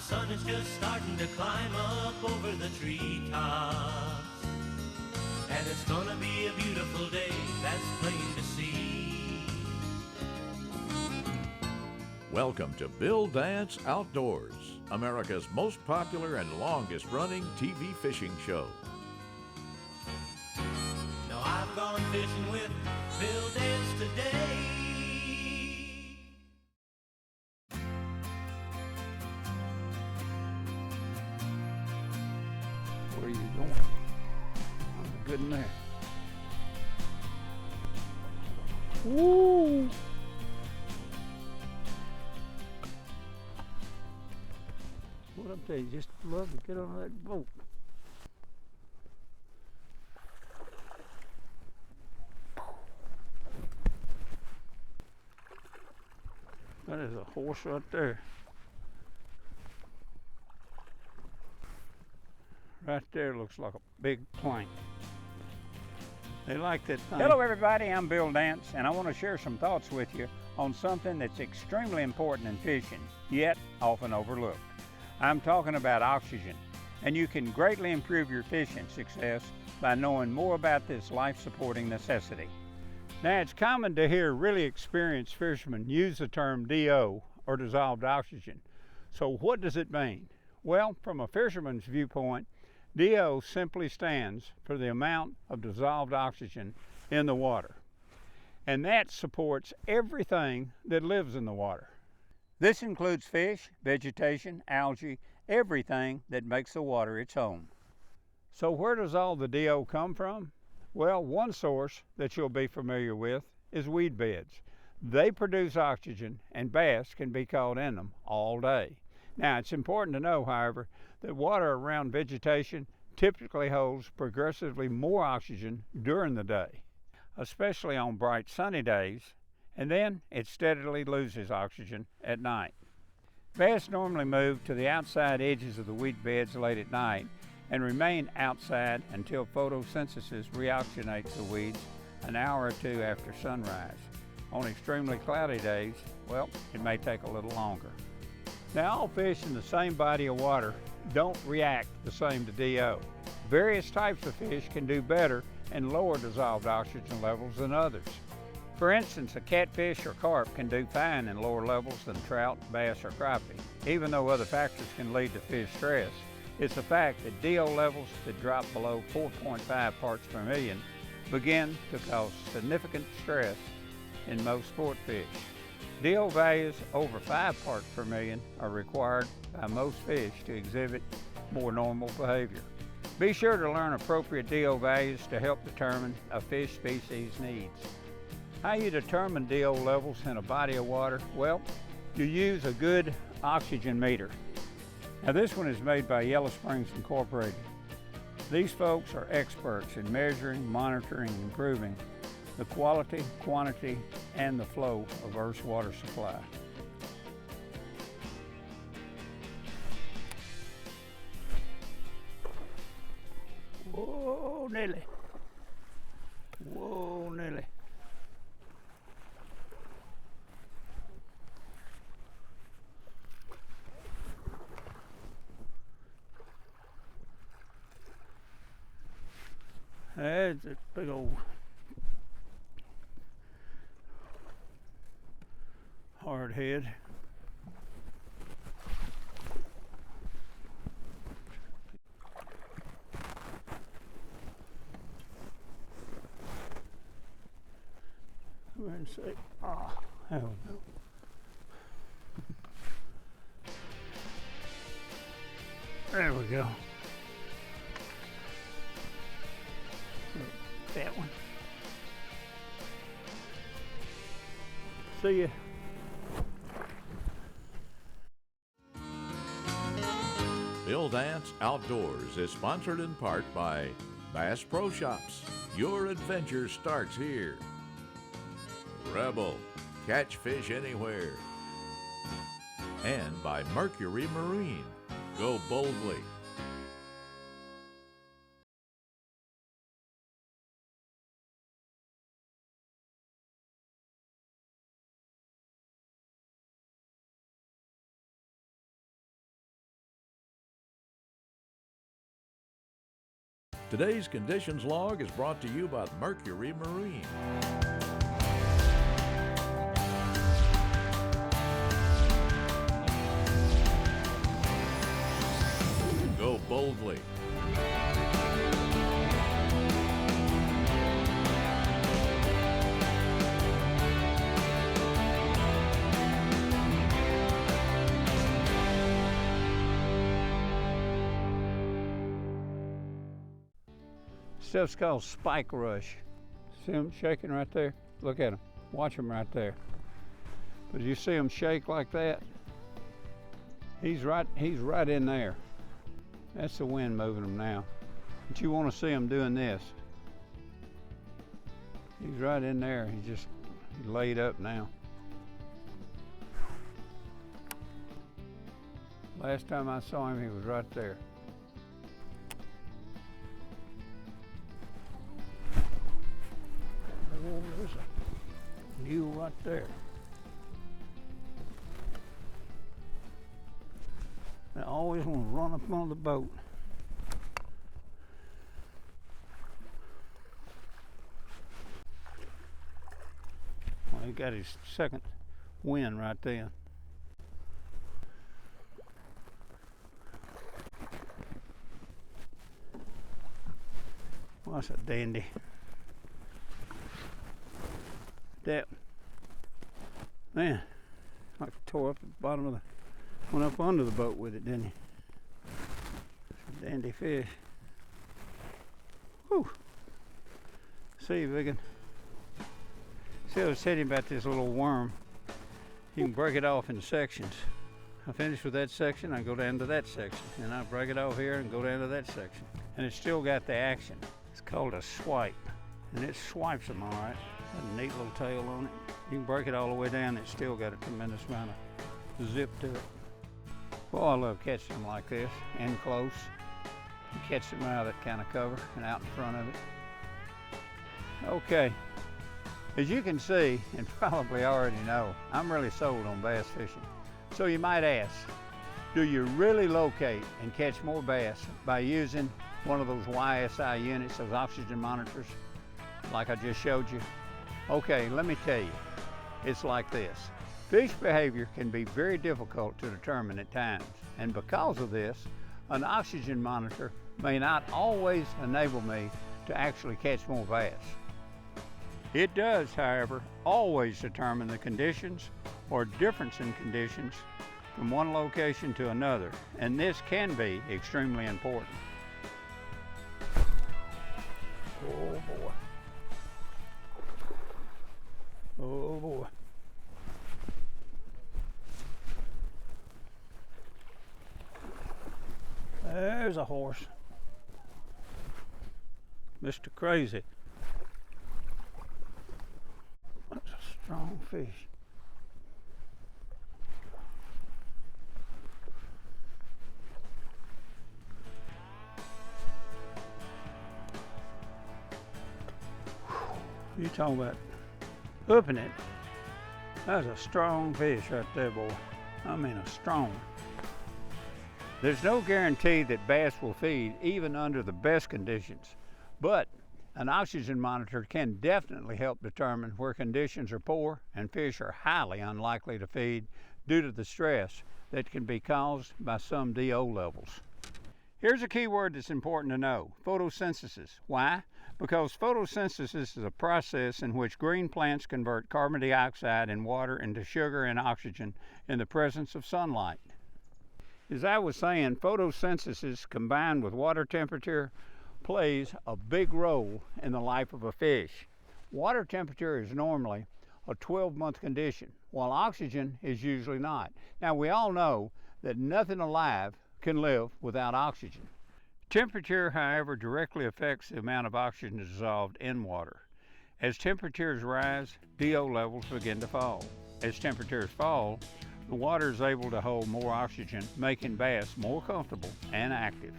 sun is just starting to climb up over the treetops. And it's gonna be a beautiful day, that's plain to see. Welcome to Bill Dance Outdoors, America's most popular and longest running TV fishing show. Now I've gone fishing with Bill Dance today. Where are you going? I'm good in there. Woo! What I'm telling you, just love to get on that boat. That is a horse right there. Right there looks like a big plank. They like that thing. Hello everybody, I'm Bill Dance, and I want to share some thoughts with you on something that's extremely important in fishing, yet often overlooked. I'm talking about oxygen, and you can greatly improve your fishing success by knowing more about this life-supporting necessity. Now, it's common to hear really experienced fishermen use the term DO, or dissolved oxygen. So what does it mean? Well, from a fisherman's viewpoint, DO simply stands for the amount of dissolved oxygen in the water. And that supports everything that lives in the water. This includes fish, vegetation, algae, everything that makes the water its home. So where does all the DO come from? Well, one source that you'll be familiar with is weed beds. They produce oxygen, and bass can be caught in them all day. Now, it's important to know, however, that water around vegetation typically holds progressively more oxygen during the day, especially on bright sunny days, and then it steadily loses oxygen at night. Bass normally move to the outside edges of the weed beds late at night and remain outside until photosynthesis reoxygenates the weeds an hour or two after sunrise. On extremely cloudy days, well, it may take a little longer. Now, all fish in the same body of water don't react the same to DO. Various types of fish can do better and lower dissolved oxygen levels than others. For instance, a catfish or carp can do fine in lower levels than trout, bass, or crappie. Even though other factors can lead to fish stress, it's a fact that DO levels that drop below 4.5 parts per million begin to cause significant stress in most sport fish. DO values over 5 parts per million are required by most fish to exhibit more normal behavior. Be sure to learn appropriate DO values to help determine a fish species' needs. How you determine DO levels in a body of water? Well, you use a good oxygen meter. Now, this one is made by Yellow Springs Incorporated. These folks are experts in measuring, monitoring, and improving the quality, quantity, and the flow of Earth's water supply. Whoa, Nelly. Whoa, Nelly. That's a big old hard head. Come here and say, hell no. There we go. That one. See ya. Bill Dance Outdoors is sponsored in part by Bass Pro Shops. Your adventure starts here. Rebel, catch fish anywhere. And by Mercury Marine. Go boldly. Today's Conditions Log is brought to you by Mercury Marine. Go boldly. Stuff's called spike rush. See them shaking right there? Look at them. Watch them right there. But you see them shake like that? He's right in there. That's the wind moving them now. But you want to see him doing this. He's right in there. He's laid up now. Last time I saw him, he was right there. There's a mule right there. I always want to run up on the boat. Well, he got his second wind right there. Well, that's a dandy. That, man, like tore up the bottom of went up under the boat with it, didn't he? It's a dandy fish. Whew. See, Vigan. See, I was telling you about this little worm. You can break it off into sections. I finish with that section, I go down to that section. And I break it off here and go down to that section. And it's still got the action. It's called a swipe. And it swipes them all right. A neat little tail on it. You can break it all the way down, it's still got a tremendous amount of zip to it. Well, I love catching them like this, in close. You catch them out of that kind of cover and out in front of it. Okay, as you can see, and probably already know, I'm really sold on bass fishing. So you might ask, do you really locate and catch more bass by using one of those YSI units, those oxygen monitors, like I just showed you? Okay, let me tell you, it's like this. Fish behavior can be very difficult to determine at times, and because of this, an oxygen monitor may not always enable me to actually catch more bass. It does, however, always determine the conditions or difference in conditions from one location to another, and this can be extremely important. Oh boy. Oh boy. There's a horse. Mr. Crazy. That's a strong fish. You talking about hooping it? That's a strong fish right there, boy. I mean, a strong. There's no guarantee that bass will feed even under the best conditions, but an oxygen monitor can definitely help determine where conditions are poor and fish are highly unlikely to feed due to the stress that can be caused by some DO levels. Here's a key word that's important to know: photosynthesis. Why? Because photosynthesis is a process in which green plants convert carbon dioxide and water into sugar and oxygen in the presence of sunlight. As I was saying, photosynthesis combined with water temperature plays a big role in the life of a fish. Water temperature is normally a 12-month condition, while oxygen is usually not. Now, we all know that nothing alive can live without oxygen. Temperature, however, directly affects the amount of oxygen dissolved in water. As temperatures rise, DO levels begin to fall. As temperatures fall, the water is able to hold more oxygen, making bass more comfortable and active.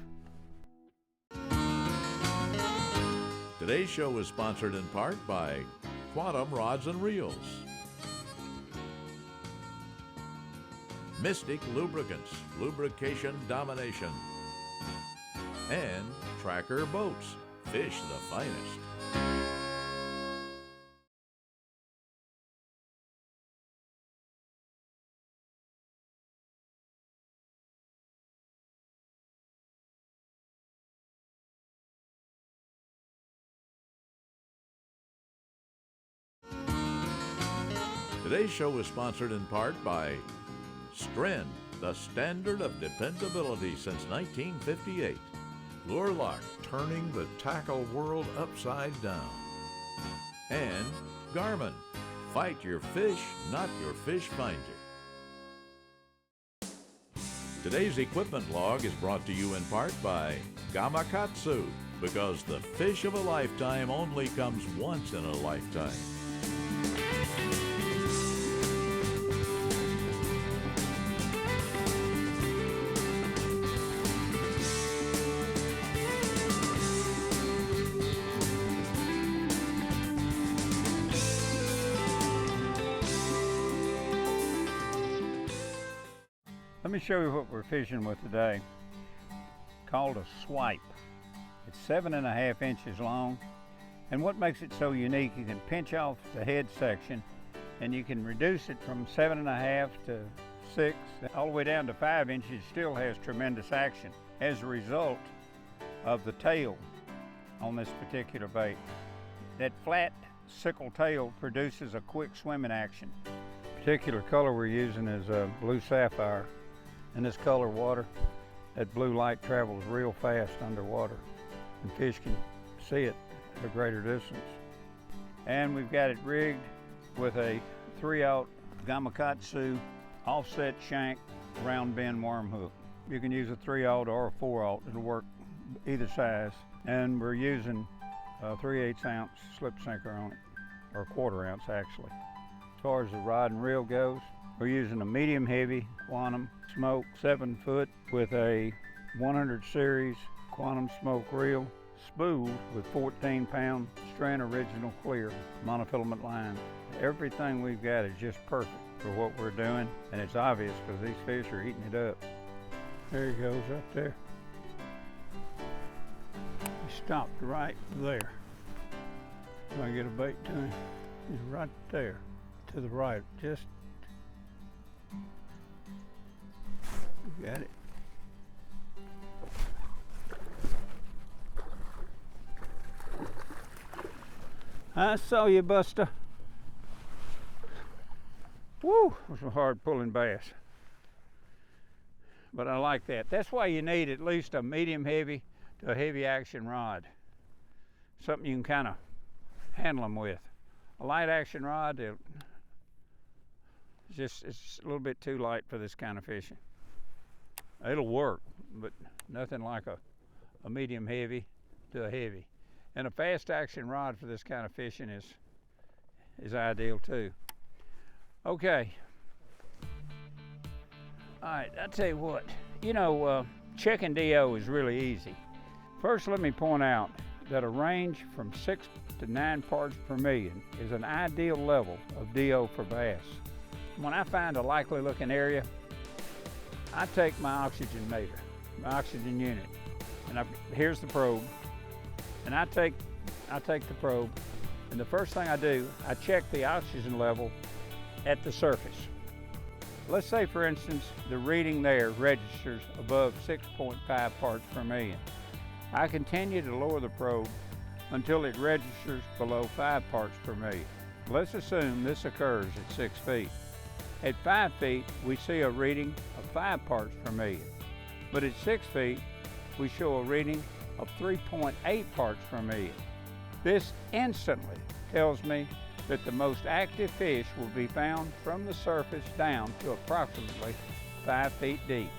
Today's show is sponsored in part by Quantum Rods and Reels, Mystic Lubricants, Lubrication Domination, and Tracker Boats. fish the finest. Today's show is sponsored in part by Stren, the standard of dependability since 1958. Lure Lock, turning the tackle world upside down. And Garmin, fight your fish, not your fish finder. Today's equipment log is brought to you in part by Gamakatsu, because the fish of a lifetime only comes once in a lifetime. Let me show you what we're fishing with today. Called a swipe. It's 7.5 inches long, and what makes it so unique, you can pinch off the head section and you can reduce it from 7.5 to 6 all the way down to 5 inches. Still has tremendous action as a result of the tail on this particular bait. That flat sickle tail produces a quick swimming action. The particular color we're using is blue sapphire. In this color water, that blue light travels real fast underwater, and fish can see it at a greater distance. And we've got it rigged with a 3/0 Gamakatsu offset shank round bend worm hook. You can use a 3/0 or a 4/0, it'll work either size. And we're using a 3/8 ounce slip sinker on it, or a 1/4 ounce actually. As far as the rod and reel goes, we're using a medium heavy Quantum Smoke 7 foot with a 100 series Quantum Smoke reel, spooled with 14-pound Stren Original Clear monofilament line. Everything we've got is just perfect for what we're doing, and it's obvious because these fish are eating it up. There he goes right there. He stopped right there. If I get a bait to him, he's right there to the right. Just got it. I saw you, Buster. Woo, it was a hard pulling bass. But I like that. That's why you need at least a medium heavy to a heavy action rod. Something you can kind of handle them with. A light action rod, it's a little bit too light for this kind of fishing. It'll work, but nothing like a medium heavy to a heavy. And a fast action rod for this kind of fishing is ideal too. Okay. All right, I'll tell you what, checking DO is really easy. First, let me point out that a range from 6 to 9 parts per million is an ideal level of DO for bass. When I find a likely looking area, I take my oxygen meter, my oxygen unit, and here's the probe, and I take the probe, and the first thing I do, I check the oxygen level at the surface. Let's say, for instance, the reading there registers above 6.5 parts per million. I continue to lower the probe until it registers below 5 parts per million. Let's assume this occurs at 6 feet. At 5 feet, we see a reading of 5 parts per million. But at 6 feet, we show a reading of 3.8 parts per million. This instantly tells me that the most active fish will be found from the surface down to approximately 5 feet deep.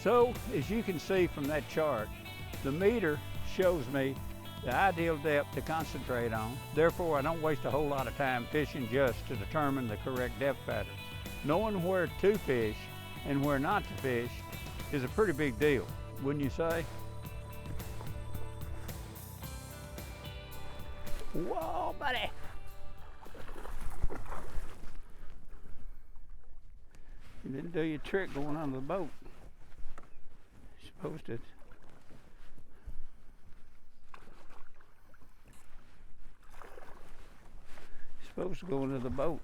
So, as you can see from that chart, the meter shows me the ideal depth to concentrate on. Therefore, I don't waste a whole lot of time fishing just to determine the correct depth pattern. Knowing where to fish and where not to fish is a pretty big deal, wouldn't you say? Whoa, buddy! You didn't do your trick going under the boat. You're supposed to. supposed to go into the boat.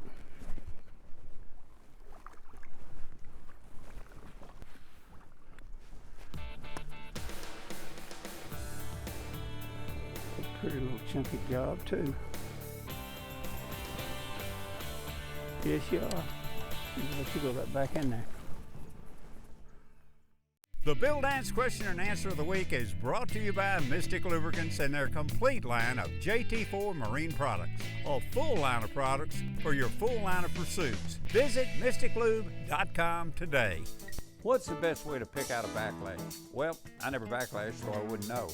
A pretty little chunky job too. Yes, you are. Let you go back in there. The Bill Dance Question and Answer of the Week is brought to you by Mystic Lubricants and their complete line of JT4 marine products. A full line of products for your full line of pursuits. Visit mysticlube.com today. What's the best way to pick out a backlash? Well, I never backlashed, so I wouldn't know.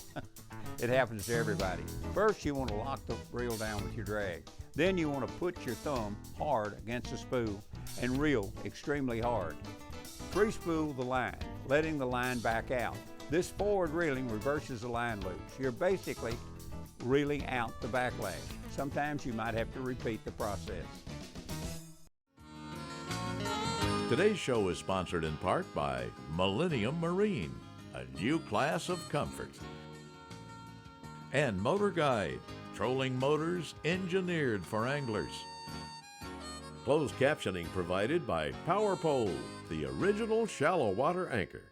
It happens to everybody. First, you want to lock the reel down with your drag. Then you want to put your thumb hard against the spool and reel extremely hard. Free spool the line, letting the line back out. This forward reeling reverses the line loose. You're basically reeling out the backlash. Sometimes you might have to repeat the process. Today's show is sponsored in part by Millennium Marine, a new class of comfort. And Motor Guide, trolling motors engineered for anglers. Closed captioning provided by Power Pole, the original shallow water anchor.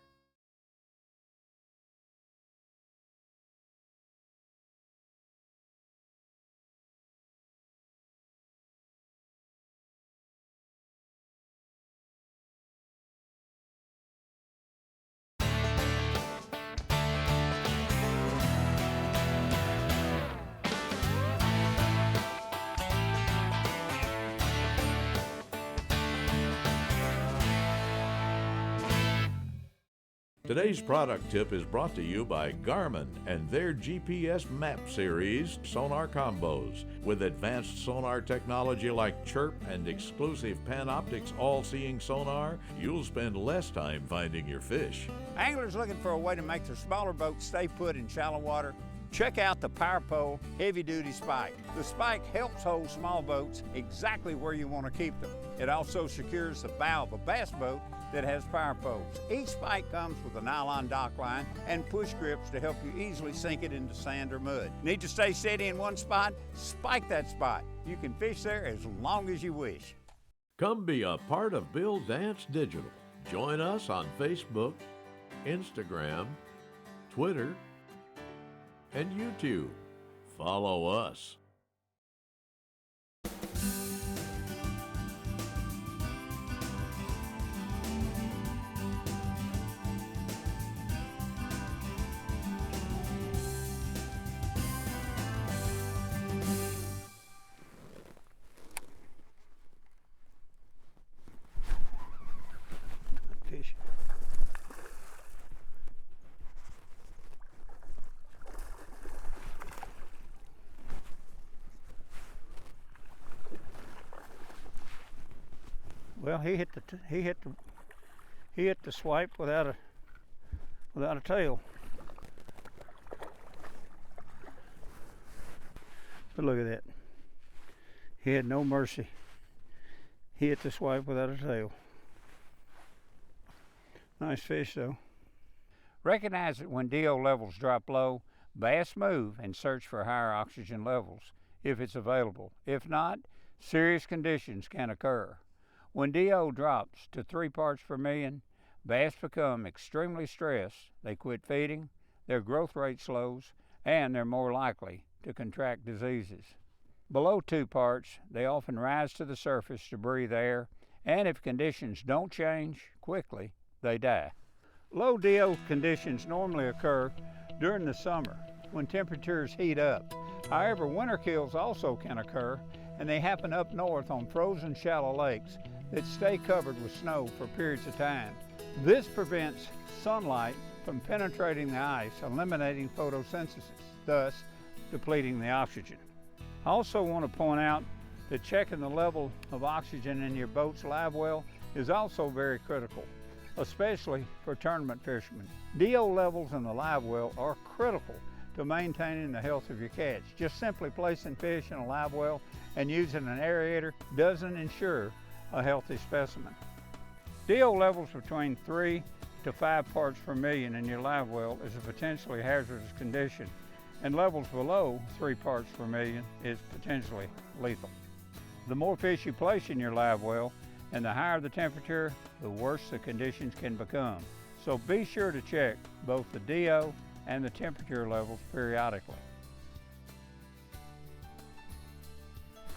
Today's product tip is brought to you by Garmin and their GPS map series sonar combos. With advanced sonar technology like Chirp and exclusive Panoptix all-seeing sonar, you'll spend less time finding your fish. Anglers looking for a way to make their smaller boats stay put in shallow water? Check out the Power Pole Heavy Duty Spike. The spike helps hold small boats exactly where you want to keep them. It also secures the bow of a bass boat that has power poles. Each spike comes with a nylon dock line and push grips to help you easily sink it into sand or mud. Need to stay steady in one spot? Spike that spot. You can fish there as long as you wish. Come be a part of Bill Dance Digital. Join us on Facebook, Instagram, Twitter, and YouTube. Follow us. Fish. Well, he hit the swipe without a tail. But look at that. He had no mercy. He hit the swipe without a tail. Nice fish though. Recognize that when DO levels drop low, bass move and search for higher oxygen levels if it's available. If not, serious conditions can occur. When DO drops to 3 parts per million, bass become extremely stressed. They quit feeding, their growth rate slows, and they're more likely to contract diseases. Below 2 parts, they often rise to the surface to breathe air, and if conditions don't change quickly, they die. Low DO conditions normally occur during the summer when temperatures heat up. However, winter kills also can occur, and they happen up north on frozen shallow lakes that stay covered with snow for periods of time. This prevents sunlight from penetrating the ice, eliminating photosynthesis, thus depleting the oxygen. I also want to point out that checking the level of oxygen in your boat's live well is also very critical, especially for tournament fishermen. DO levels in the live well are critical to maintaining the health of your catch. Just simply placing fish in a live well and using an aerator doesn't ensure a healthy specimen. DO levels between 3 to 5 parts per million in your live well is a potentially hazardous condition, and levels below 3 parts per million is potentially lethal. The more fish you place in your live well and the higher the temperature, the worse the conditions can become. So be sure to check both the DO and the temperature levels periodically.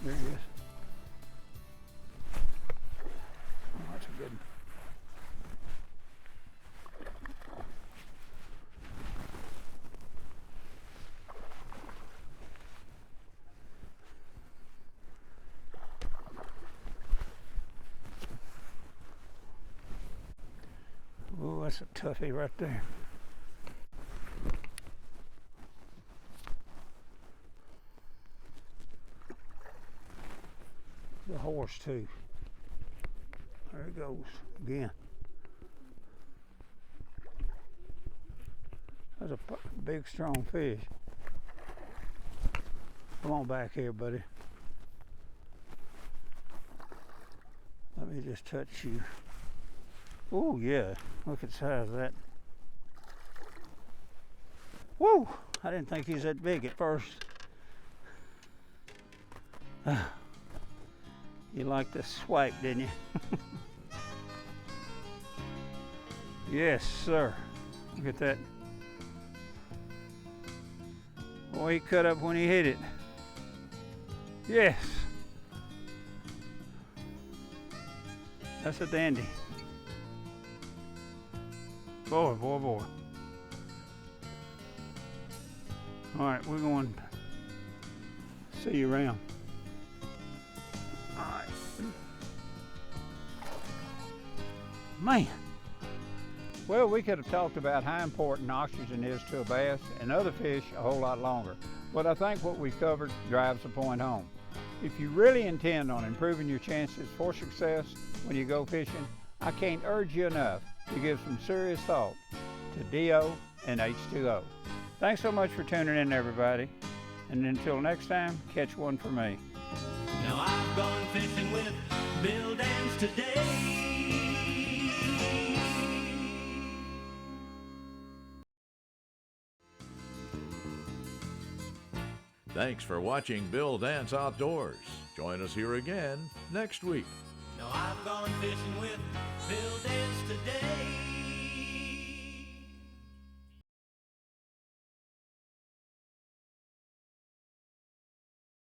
There he is. Oh, that's a good one. Oh, that's a toughie right there. The horse too. There it goes again. That's a big, strong fish. Come on back here, buddy. Let me just touch you. Oh yeah, look at the size of that. Woo! I didn't think he was that big at first. You liked the swipe, didn't you? Yes, sir. Look at that. Boy, he cut up when he hit it. Yes. That's a dandy. Boy, boy, boy. All right, we're going to see you around. All right. Man. Well, we could have talked about how important oxygen is to a bass and other fish a whole lot longer, but I think what we covered drives the point home. If you really intend on improving your chances for success when you go fishing, I can't urge you enough to give some serious thought to DO and H2O. Thanks so much for tuning in, everybody. And until next time, catch one for me. Now I've gone fishing with Bill Dance today. Thanks for watching Bill Dance Outdoors. Join us here again next week. Now I've gone fishing with Bill Dance today.